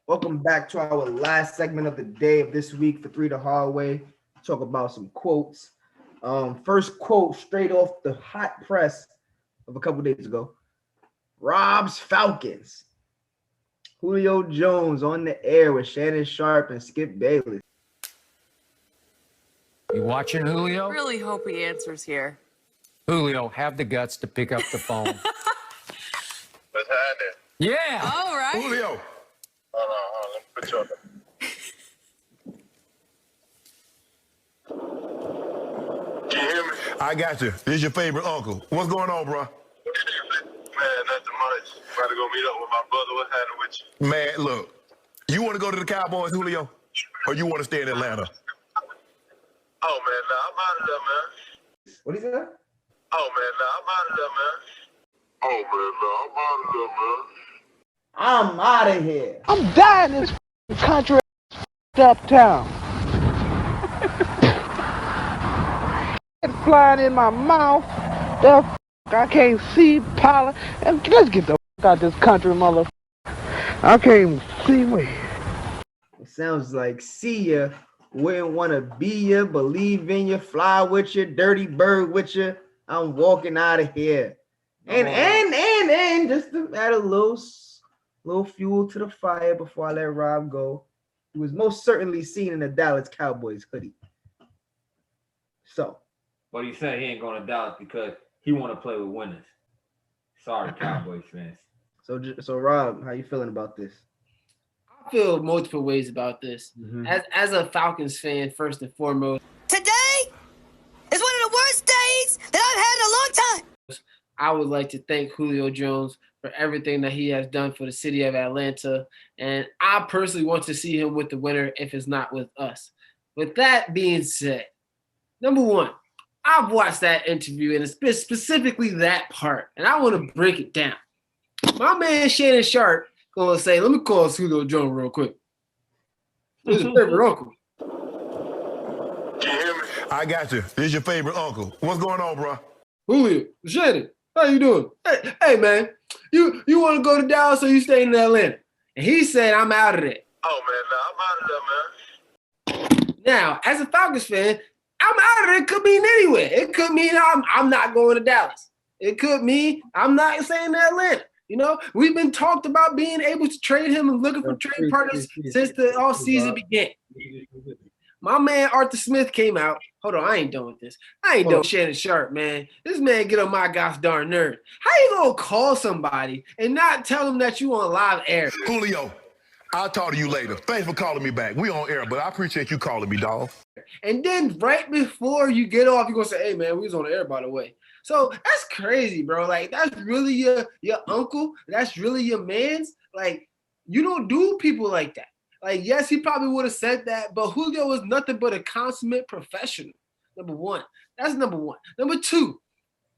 Welcome back to our last segment of the day of this week for Three the Hard Way. Talk about some quotes. First quote straight off the hot press of a couple days ago. Rob's Falcons. Julio Jones on the air with Shannon Sharpe and Skip Bayless. You watching, Julio? Really hope he answers here. Julio, have the guts to pick up the phone. What's happening? Yeah. All right. Julio. Hold on. Let me put you on. Can you hear me? I got you. This is your favorite uncle. What's going on, bro? Man, nothing much. About to go meet up with my brother. What's happening with you? Man, look. You want to go to the Cowboys, Julio? Or you want to stay in Atlanta? Oh, man, nah, I'm out of there, man. What is that? Oh, man, nah, I'm out of there, man. Oh, man, nah, I'm out of there, man. I'm out of here. I'm dying in this country uptown. Flying in my mouth. I can't see pollen. And let's get the out of this country, mother. I can't see me. It sounds like see ya, wouldn't want to be ya, believe in ya, fly with ya, dirty bird with ya. I'm walking out of here. And just to add a little fuel to the fire before I let Rob go. He was most certainly seen in a Dallas Cowboys hoodie. So, But he said he ain't going to Dallas because he want to play with winners. Sorry, Cowboys fans. so Rob, how you feeling about this? I feel multiple ways about this. Mm-hmm. As a Falcons fan, first and foremost, Today is one of the worst days that I've had in a long time. I would like to thank Julio Jones for everything that he has done for the city of Atlanta. And I personally want to see him with the winner if it's not with us. With that being said, number one, I've watched that interview and it's specifically that part. And I want to break it down. My man Shannon Sharpe gonna say, let me call Julio Jones real quick. He's a favorite uncle. Can you hear me? I got you. This is your favorite uncle. What's going on, bro? Julio, Shannon, how you doing? Hey man, you want to go to Dallas or you stay in Atlanta? And he said, I'm out of there. Oh, man, nah, I'm out of there, man. Now, as a Falcons fan, I'm out of there. It could mean anywhere. It could mean I'm not going to Dallas. It could mean I'm not staying in Atlanta. You know, we've been talked about being able to trade him and looking for trade partners since the offseason began. My man Arthur Smith came out. Hold on, I ain't done with this. I ain't done with Shannon Sharpe, man. This man get on my gosh darn nerve. How you gonna call somebody and not tell them that you on live air? Julio, I'll talk to you later. Thanks for calling me back. We on air, but I appreciate you calling me, dog. And then right before you get off, you're gonna say, hey man, we was on the air, by the way. So that's crazy, bro. Like, that's really your uncle. That's really your man's. Like, you don't do people like that. Like, yes, he probably would have said that, but Julio was nothing but a consummate professional. Number one. That's number one. Number two,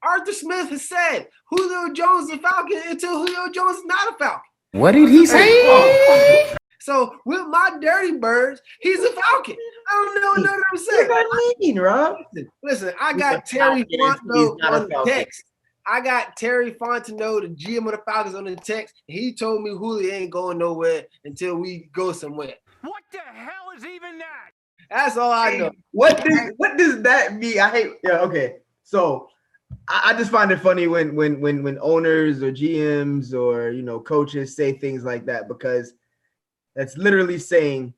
Arthur Smith has said Julio Jones is a Falcon until Julio Jones is not a Falcon. What did he say? So with my dirty birds, he's a Falcon. I don't know what I'm saying. What does that mean, Rob? Listen, I got Terry Fontenot on the text. I got Terry Fontenot, the GM of the Falcons, on the text. And he told me Julio ain't going nowhere until we go somewhere. What the hell is even that? That's all I know. What does that mean? I hate. Yeah. Okay. So I just find it funny when owners or GMs or coaches say things like that, because that's literally saying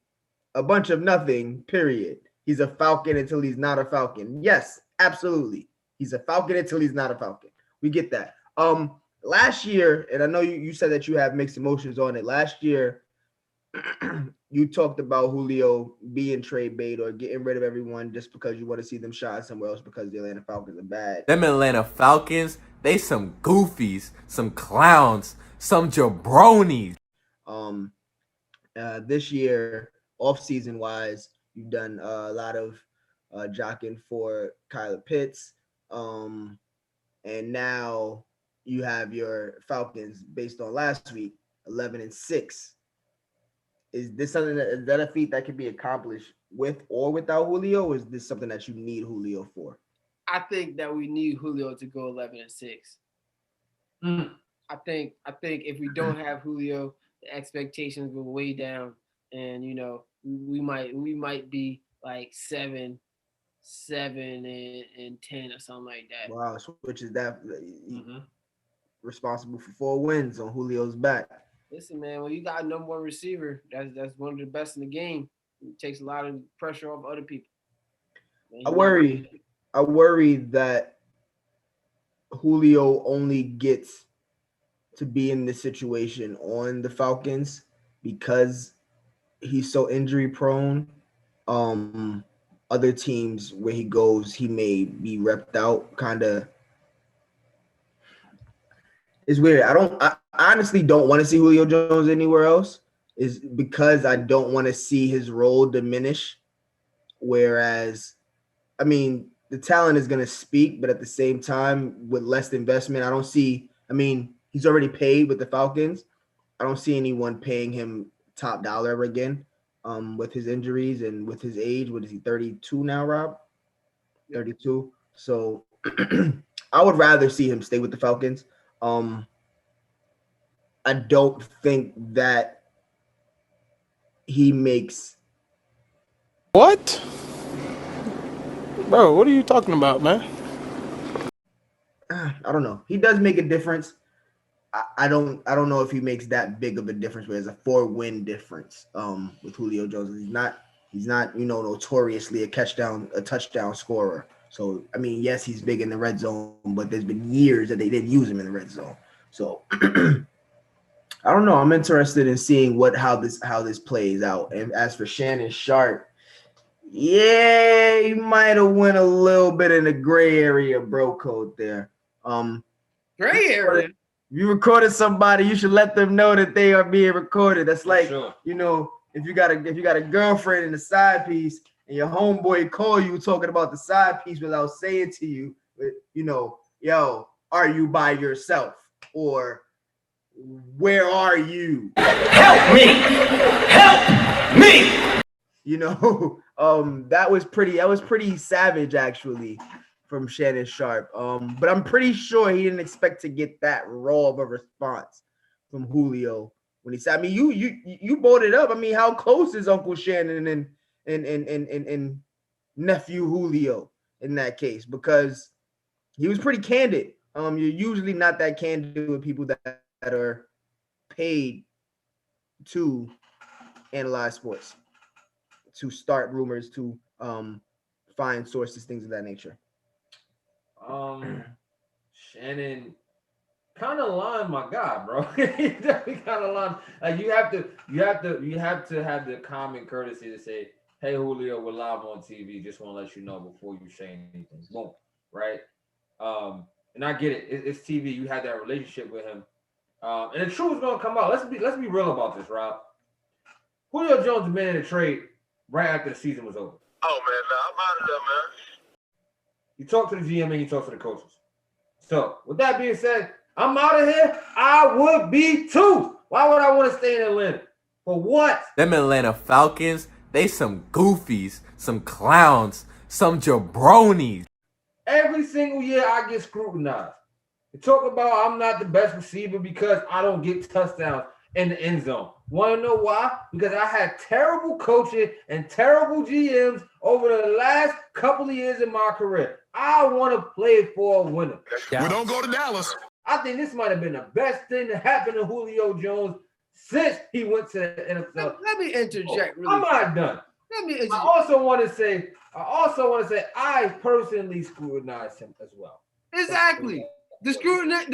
a bunch of nothing. Period. He's a Falcon until he's not a Falcon. Yes, absolutely. He's a Falcon until he's not a Falcon. We get that. Last year, and I know you said that you have mixed emotions on it. Last year, you talked about Julio being trade bait or getting rid of everyone just because you want to see them shine somewhere else because the Atlanta Falcons are bad. Them Atlanta Falcons, they some goofies, some clowns, some jabronis. This year, off-season wise, you've done a lot of jockeying for Kyler Pitts. And now you have your Falcons based on last week, 11-6. Is this something is that a feat that can be accomplished with or without Julio? Or is this something that you need Julio for? I think that we need Julio to go 11-6. I think if we don't have Julio, the expectations were way down, and we might be like 7-7 and 10 or something like that. Wow, which is that responsible for 4 wins on Julio's back. Listen, man, when you got a number 1 receiver, that's one of the best in the game. It takes a lot of pressure off other people. Man, I worry that Julio only gets to be in this situation on the Falcons because he's so injury prone. Other teams where he goes, he may be repped out. Kind of, it's weird. I honestly don't want to see Julio Jones anywhere else. Is because I don't want to see his role diminish. Whereas, I mean, the talent is going to speak, but at the same time, with less investment, I don't see. I mean, he's already paid with the Falcons. I don't see anyone paying him top dollar ever again. With his injuries and with his age, what is he, 32 now, Rob? 32. So I would rather see him stay with the Falcons. I don't think that he makes. What? Bro, what are you talking about, man? I don't know. He does make a difference. I don't know if he makes that big of a difference, where there's a 4-win difference with Julio Jones. He's not notoriously a touchdown scorer. So I mean, yes, he's big in the red zone, but there's been years that they didn't use him in the red zone. So I don't know. I'm interested in seeing how this plays out. And as for Shannon Sharpe, yeah, he might have went a little bit in the gray area, bro code there. Gray area. If you recorded somebody, you should let them know that they are being recorded. That's like, sure. If you got a girlfriend and a side piece, and your homeboy call you talking about the side piece without saying to you, yo, are you by yourself? Or where are you? Help me! Help me! That was pretty savage actually from Shannon Sharpe. But I'm pretty sure he didn't expect to get that raw of a response from Julio when he said, I mean, you brought it up. I mean, how close is Uncle Shannon and nephew Julio in that case? Because he was pretty candid. You're usually not that candid with people that are paid to analyze sports, to start rumors, to find sources, things of that nature. Shannon kind of lying, my guy, bro. He definitely kind of lying. Like you have to have the common courtesy to say, "Hey, Julio, we're live on TV. Just want to let you know before you say anything." Boom, right? And I get it. It's TV. You had that relationship with him, and the truth is gonna come out. Let's be real about this, Rob. Julio Jones demanded a trade right after the season was over. Oh man, nah, I'm out of there, man. You talk to the GM and you talk to the coaches. So, with that being said, I'm out of here. I would be too. Why would I want to stay in Atlanta? For what? Them Atlanta Falcons, they some goofies, some clowns, some jabronis. Every single year I get scrutinized. You talk about I'm not the best receiver because I don't get touchdowns in the end zone. Want to know why? Because I had terrible coaching and terrible GMs over the last couple of years in my career. I want to play for a winner. We don't go to Dallas. I think this might have been the best thing to happen to Julio Jones since he went to the NFL. Let me interject. I'm not done. Let me interject. I also want to say I personally scrutinized him as well. Exactly. The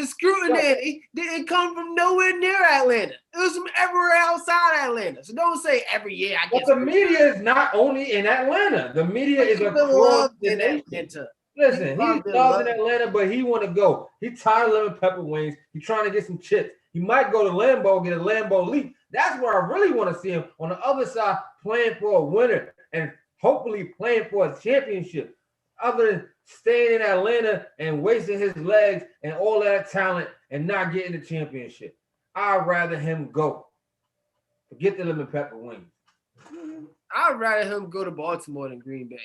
scrutiny didn't come from nowhere near Atlanta. It was from everywhere outside Atlanta. So don't say every year I get. But the media is not only in Atlanta. The media is across the nation. Listen, he's loved in Atlanta, but he want to go. He's tired of lemon pepper wings. He's trying to get some chips. He might go to Lambeau, get a Lambeau leap. That's where I really want to see him on the other side, playing for a winner and hopefully playing for a championship. Other than staying in Atlanta and wasting his legs and all that talent and not getting the championship. I'd rather him go. Forget the lemon pepper wings. I'd rather him go to Baltimore than Green Bay.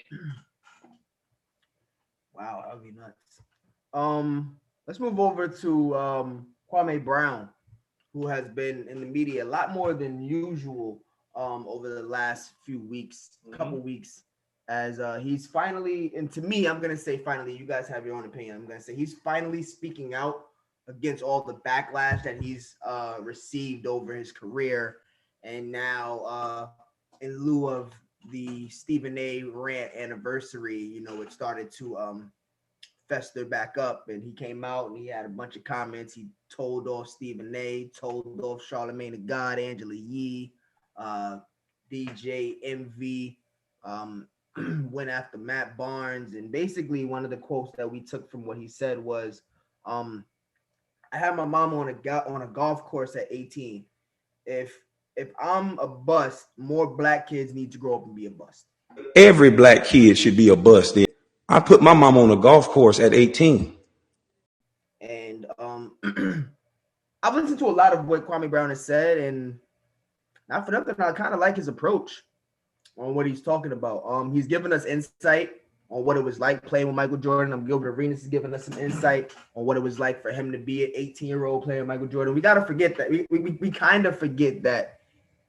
Wow, that would be nuts. Let's move over to Kwame Brown. who has been in the media a lot more than usual over the last few weeks, couple weeks, as he's finally, and to me, I'm gonna say finally, you guys have your own opinion. I'm gonna say he's finally speaking out against all the backlash that he's received over his career, and now in lieu of the Stephen A. rant anniversary, you know, it started to fester back up, and he came out and he had a bunch of comments. He told off Stephen A., told off Charlamagne the God, Angela Yee, DJ Envy, went after Matt Barnes, and basically one of the quotes that we took from what he said was, I had my mom on a golf course at 18. If I'm a bust, more black kids need to grow up and be a bust. Every black kid should be a bust. I put my mom on a golf course at 18. And I've listened to a lot of what Kwame Brown has said, and not for nothing, I kind of like his approach on what he's talking about. He's given us insight on what it was like playing with Michael Jordan. Gilbert Arenas is giving us some insight on what it was like for him to be an 18-year-old playing with Michael Jordan. We got to forget that. We kind of forget that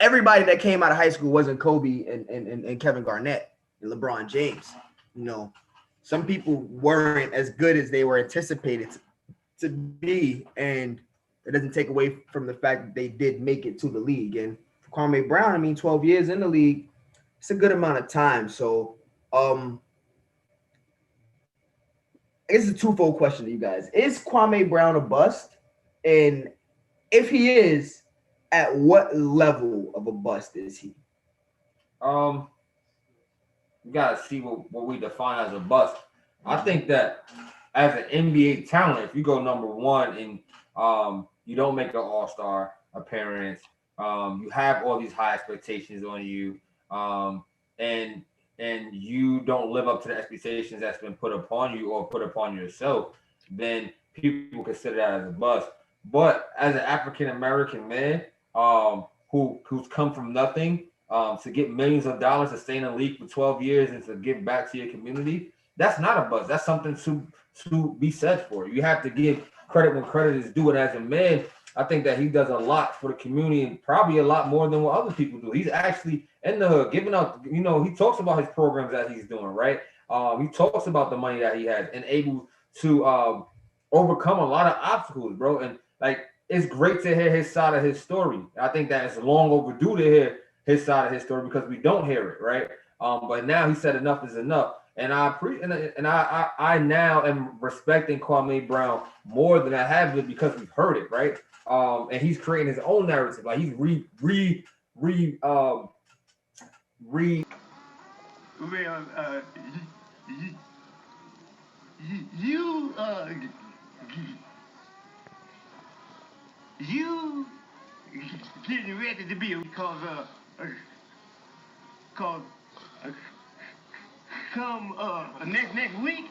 everybody that came out of high school wasn't Kobe and Kevin Garnett and LeBron James. You know, some people weren't as good as they were anticipated to be, and it doesn't take away from the fact that they did make it to the league. And for Kwame Brown, I mean, 12 years in the league, it's a good amount of time. So I guess it's a twofold question to you guys. Is Kwame Brown a bust? And if he is, at what level of a bust is he? You gotta see what we define as a bust. I think that as an NBA talent, if you go number one and you don't make an all-star appearance, you have all these high expectations on you, and you don't live up to the expectations that's been put upon you or put upon yourself, then people consider that as a bust. But as an African American man, who's come from nothing, to get millions of dollars to stay in the league for 12 years and to give back to your community, that's not a bust. That's something to be said for. You have to give credit when credit is due. And as a man, I think that he does a lot for the community, and probably a lot more than what other people do. He's actually in the hood giving out, you know, he talks about his programs that he's doing, right? He talks about the money that he has and able to overcome a lot of obstacles, bro. And like, it's great to hear his side of his story. I think that it's long overdue to hear his side of his story because we don't hear it, right? But now he said enough is enough. And I I now am respecting Kwame Brown more than I have been because we've heard it, right? And he's creating his own narrative. Like he's you getting ready to be because come next week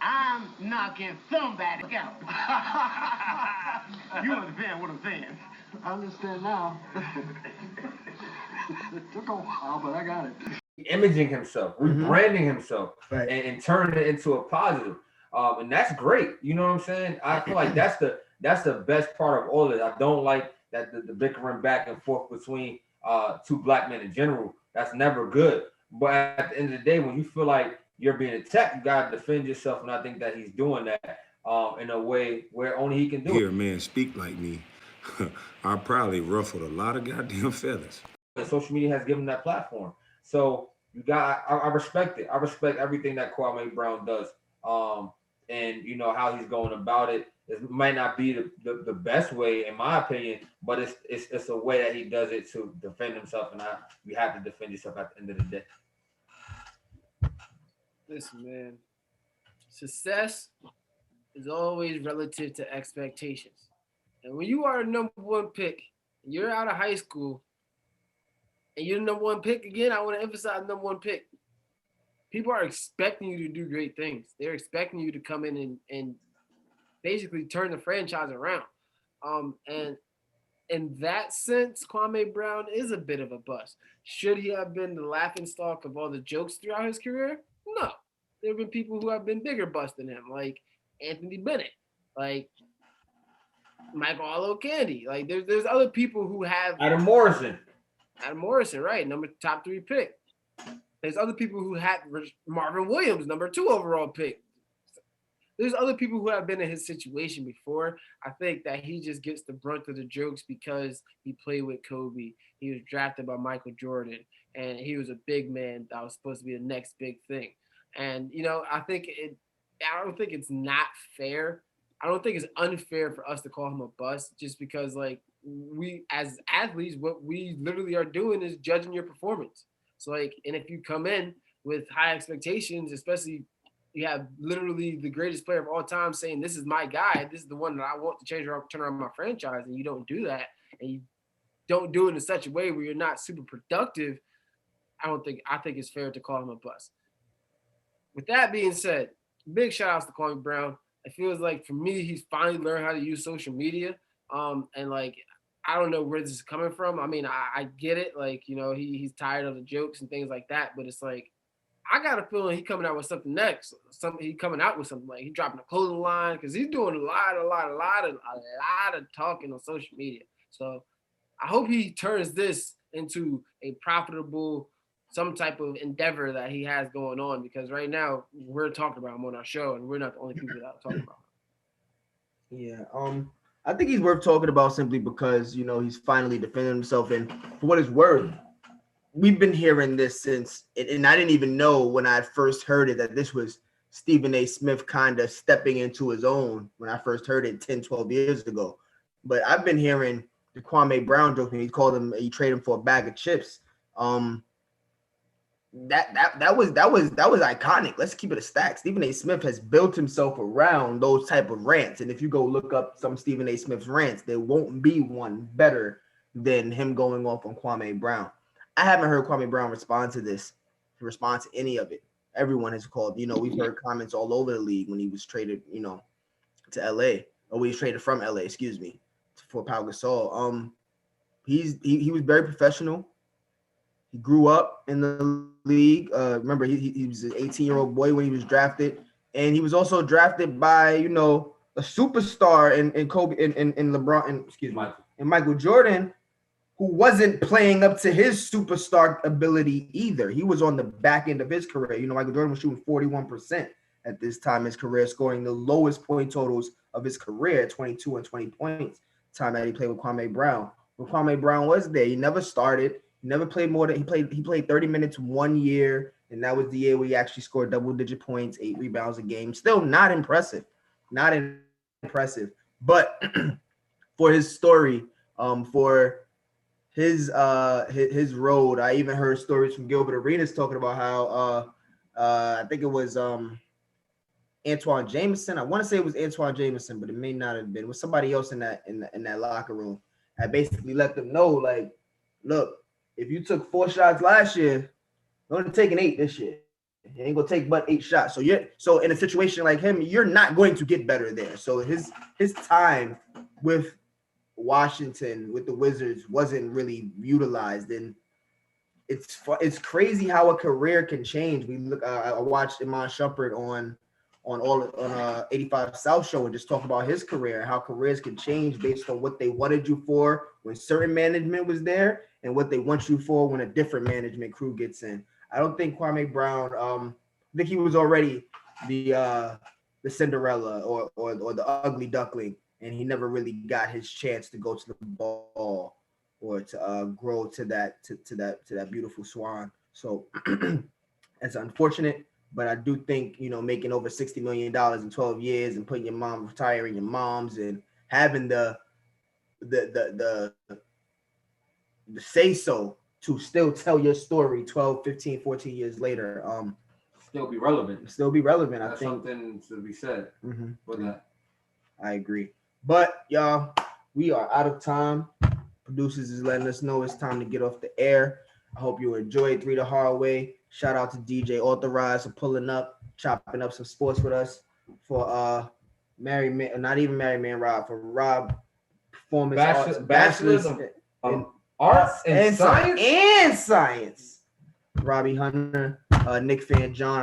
I'm knocking somebody out. You understand what I'm saying? I understand now. It took a while, but I got it. Imaging himself, rebranding himself, right, and turning it into a positive. And that's great. You know what I'm saying? I feel like that's the best part of all of it. I don't like that the bickering back and forth between two black men in general. That's never good. But at the end of the day, when you feel like you're being attacked, you gotta defend yourself. And I think that he's doing that in a way where only he can do it. Hear a man speak like me, I probably ruffled a lot of goddamn feathers. And social media has given that platform. So you got, I respect it. I respect everything that Kwame Brown does. And you know how he's going about it. It might not be the best way, in my opinion, but it's a way that he does it to defend himself. And you have to defend yourself at the end of the day. Listen, man, success is always relative to expectations. And when you are a number one pick, and you're out of high school, and you're the number one pick, again, I want to emphasize number one pick. People are expecting you to do great things. They're expecting you to come in and basically turn the franchise around. And in that sense, Kwame Brown is a bit of a bust. Should he have been the laughingstock of all the jokes throughout his career? No. There have been people who have been bigger busts than him, like Anthony Bennett, like Michael Olowokandi. Like there's other people who have Adam Morrison, right? Top 3 pick. There's other people who had Marvin Williams, number 2 overall pick. There's other people who have been in his situation before. I think that he just gets the brunt of the jokes because he played with Kobe. He was drafted by Michael Jordan, and he was a big man that was supposed to be the next big thing. And I don't think it's not fair. I don't think it's unfair for us to call him a bust just because, like, we as athletes, what we literally are doing is judging your performance. So, like, and if you come in with high expectations, especially you have literally the greatest player of all time saying, this is my guy, this is the one that I want to turn around my franchise, and you don't do that, and you don't do it in such a way where you're not super productive, I think it's fair to call him a bust. With that being said, big shout outs to Kwame Brown. It feels like for me, he's finally learned how to use social media. And like, I don't know where this is coming from. I mean, I get it. Like, he's tired of the jokes and things like that, but it's like, I got a feeling he's coming out with something next. He's coming out with something, like he's dropping a clothing line, because he's doing a lot of talking on social media. So I hope he turns this into a profitable, some type of endeavor that he has going on, because right now we're talking about him on our show and we're not the only people that are talking about him. Yeah. I think he's worth talking about simply because, he's finally defending himself, and for what it's worth, we've been hearing this since, and I didn't even know when I first heard it that this was Stephen A. Smith kind of stepping into his own when I first heard it 10, 12 years ago. But I've been hearing the Kwame Brown joke, and he traded him for a bag of chips. That was iconic. Let's keep it a stack. Stephen A. Smith has built himself around those type of rants, and if you go look up some Stephen A. Smith's rants, there won't be one better than him going off on Kwame Brown. I haven't heard Kwame Brown respond to any of it. Everyone has called. We've heard comments all over the league when he was traded, to LA, or when he was traded from LA, for Pau Gasol. He was very professional. He grew up in the league. Remember, he was an 18-year-old boy when he was drafted, and he was also drafted by a superstar in Kobe and LeBron and Michael Jordan, who wasn't playing up to his superstar ability either. He was on the back end of his career. Michael Jordan was shooting 41% at this time in his career, scoring the lowest point totals of his career at 22 and 20 points, time that he played with Kwame Brown. When Kwame Brown was there, he never started. He never played more than he played 30 minutes 1 year, and that was the year where he actually scored double-digit points, 8 rebounds a game. Still not impressive. But for his story, for his road. I even heard stories from Gilbert Arenas talking about how I think it was Antoine Jameson. I want to say it was Antoine Jameson, but it may not have been. It was somebody else in that locker room. I basically let them know, like, look, if you took 4 shots last year, you're only taking 8 this year. You ain't gonna take but 8 shots. So in a situation like him, you're not going to get better there. So his time with Washington, with the Wizards, wasn't really utilized, and it's crazy how a career can change. We look. I watched Iman Shumpert on 85 South Show and just talk about his career, how careers can change based on what they wanted you for when certain management was there and what they want you for when a different management crew gets in. I don't think Kwame Brown. I think he was already the Cinderella or the ugly duckling, and he never really got his chance to go to the ball or to grow to that beautiful swan. So it's unfortunate, but I do think, making over $60 million in 12 years and putting retiring your moms and having the say so to still tell your story 12, 15, 14 years later, still be relevant. That's I think something to be said for that. I agree. But y'all, we are out of time. Producers is letting us know it's time to get off the air. I hope you enjoyed 3 the Hard Way. Shout out to DJ Authorized for pulling up, chopping up some sports with us. For Married Man, not even Married Man Rob, for Rob Performance Bachelor's in Arts and Science. Robbie Hunter, Nick Fan John.